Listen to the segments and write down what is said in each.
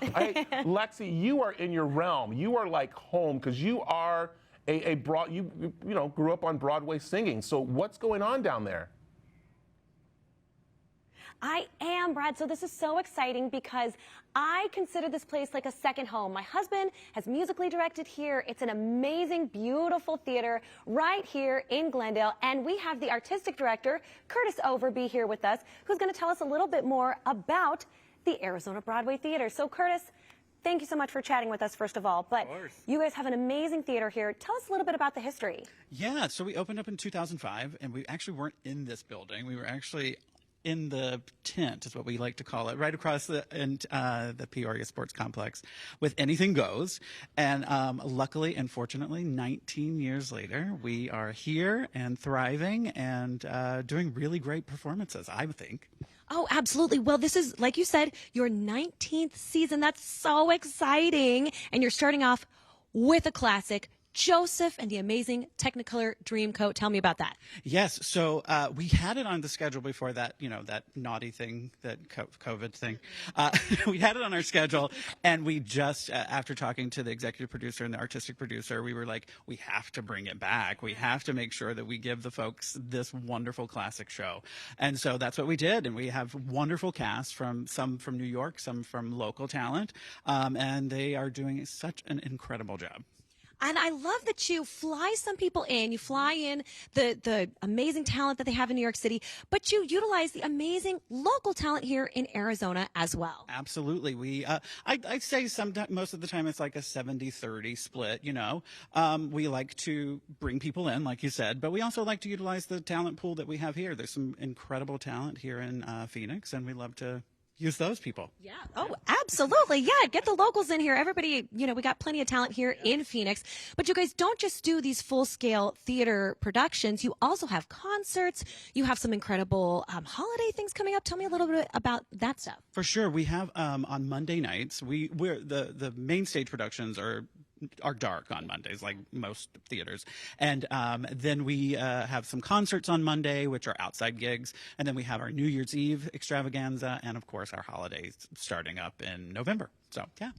Hey, Lexi, you are in your realm. You are like home because you are you know, grew up on Broadway singing. So what's going on down there? I am, Brad. So this is so exciting because I consider this place like a second home. My husband has musically directed here. It's an amazing, beautiful theater right here in Glendale. And we have the artistic director, Curtis Overby, here with us, who's going to tell us a little bit more about the Arizona Broadway Theatre. So, Curtis, thank you so much for chatting with us, first of all. But you guys have an amazing theater here. Tell us a little bit about the history. Yeah, so we opened up in 2005, and we actually weren't in this building. We were actually in the tent, is what we like to call it, right across the Peoria Sports Complex with Anything Goes. And luckily and fortunately, 19 years later, we are here and thriving and doing really great performances, I think. Oh, absolutely. Well, this is, like you said, your 19th season. That's so exciting. And you're starting off with a classic, Joseph and the Amazing Technicolor Dreamcoat. Tell me about that. Yes. So we had it on the schedule before that, you know, that naughty thing, that COVID thing. We had it on our schedule, and we just, after talking to the executive producer and the artistic producer, we were like, we have to bring it back. We have to make sure that we give the folks this wonderful classic show. And so that's what we did. And we have wonderful cast some from New York, some from local talent. And they are doing such an incredible job. And I love that you fly some people in. You fly in the amazing talent that they have in New York City, but you utilize the amazing local talent here in Arizona as well. Absolutely. We, I'd say most of the time it's like a 70-30 split, you know. We like to bring people in, like you said, but we also like to utilize the talent pool that we have here. There's some incredible talent here in Phoenix, and we love to use those people. Yeah. Oh, absolutely. Yeah. Get the locals in here. Everybody, you know, we got plenty of talent here in Phoenix. But you guys don't just do these full-scale theater productions. You also have concerts. You have some incredible holiday things coming up. Tell me a little bit about that stuff. For sure. We have on Monday nights, we're the MainStage productions are dark on Mondays, like most theaters. And then we have some concerts on Monday, which are outside gigs. And then we have our New Year's Eve extravaganza and, of course, our holidays starting up in November. So, yeah.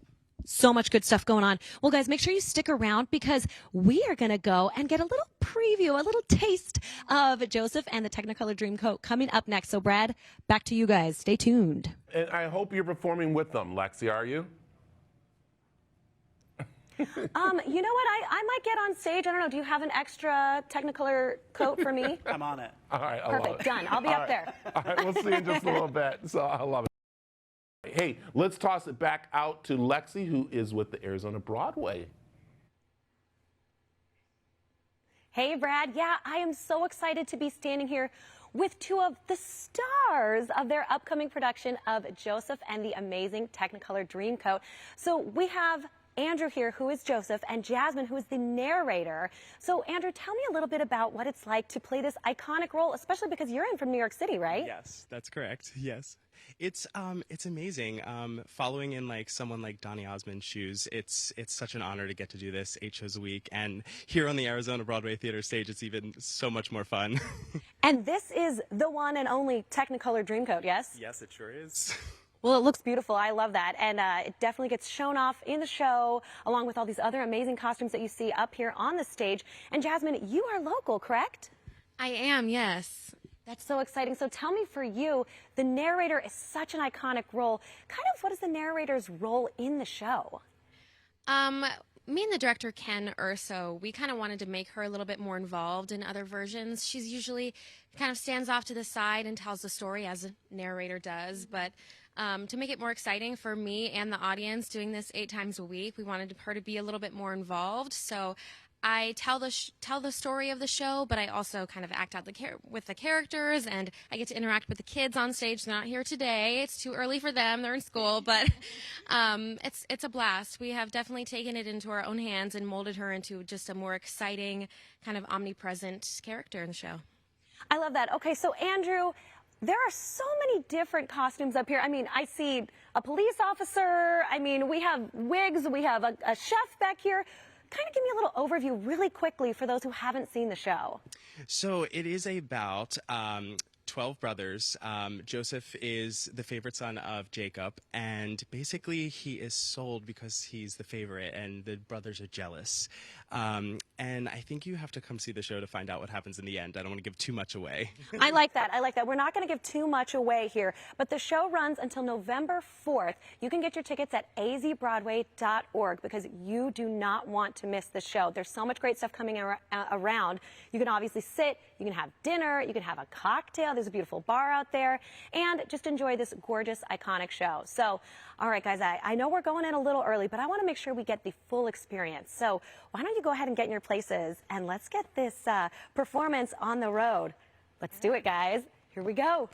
So much good stuff going on. Well, guys, make sure you stick around because we are going to go and get a little preview, a little taste of Joseph and the Technicolor Dreamcoat coming up next. So, Brad, back to you guys. Stay tuned. And I hope you're performing with them, Lexi, are you? You know what? I might get on stage. I don't know. Do you have an extra Technicolor coat for me? I'm on it. All right. I Perfect. love it. Done. I'll be up there. All right. We'll see you in just a little bit. So I love it. Hey, let's toss it back out to Lexi, who is with the Arizona Broadway. Hey, Brad. Yeah, I am so excited to be standing here with two of the stars of their upcoming production of Joseph and the Amazing Technicolor Dreamcoat. So we have Andrew here, who is Joseph, and Jasmine, who is the narrator. So, Andrew, tell me a little bit about what it's like to play this iconic role, especially because you're in from New York City, right? Yes, that's correct. Yes. It's amazing. Following in like someone like Donny Osmond's shoes, it's such an honor to get to do this 8 shows a week. And here on the Arizona Broadway Theatre stage, it's even so much more fun. And this is the one and only Technicolor Dreamcoat, yes? Yes, it sure is. Well, it looks beautiful. I love that. And it definitely gets shown off in the show, along with all these other amazing costumes that you see up here on the stage. And Jasmine, you are local, correct? I am, yes. That's so exciting. So tell me, for you, the narrator is such an iconic role. Kind of what is the narrator's role in the show? Me and the director, Ken Urso, we kind of wanted to make her a little bit more involved in other versions. She's usually kind of stands off to the side and tells the story as a narrator does, but to make it more exciting for me and the audience doing this 8 times a week, we wanted her to be a little bit more involved. So I tell the story of the show, but I also kind of act out with the characters, and I get to interact with the kids on stage. They're not here today. It's too early for them. They're in school, but it's a blast. We have definitely taken it into our own hands and molded her into just a more exciting, kind of omnipresent character in the show. I love that. Okay, so Andrew, there are so many different costumes up here. I mean, I see a police officer. I mean, we have wigs. We have a chef back here. Kind of give me a little overview really quickly for those who haven't seen the show. So it is about 12 brothers. Joseph is the favorite son of Jacob, and basically he is sold because he's the favorite, and the brothers are jealous. And I think you have to come see the show to find out what happens in the end. I don't want to give too much away. I like that. I like that. We're not going to give too much away here, but the show runs until November 4th. You can get your tickets at azbroadway.org because you do not want to miss the show. There's so much great stuff coming around. You can obviously sit, you can have dinner, you can have a cocktail. There's a beautiful bar out there, and just enjoy this gorgeous, iconic show. So, all right, guys, I know we're going in a little early, but I want to make sure we get the full experience. So why don't you go ahead and get in your places, and let's get this performance on the road. Let's do it, guys. Here we go.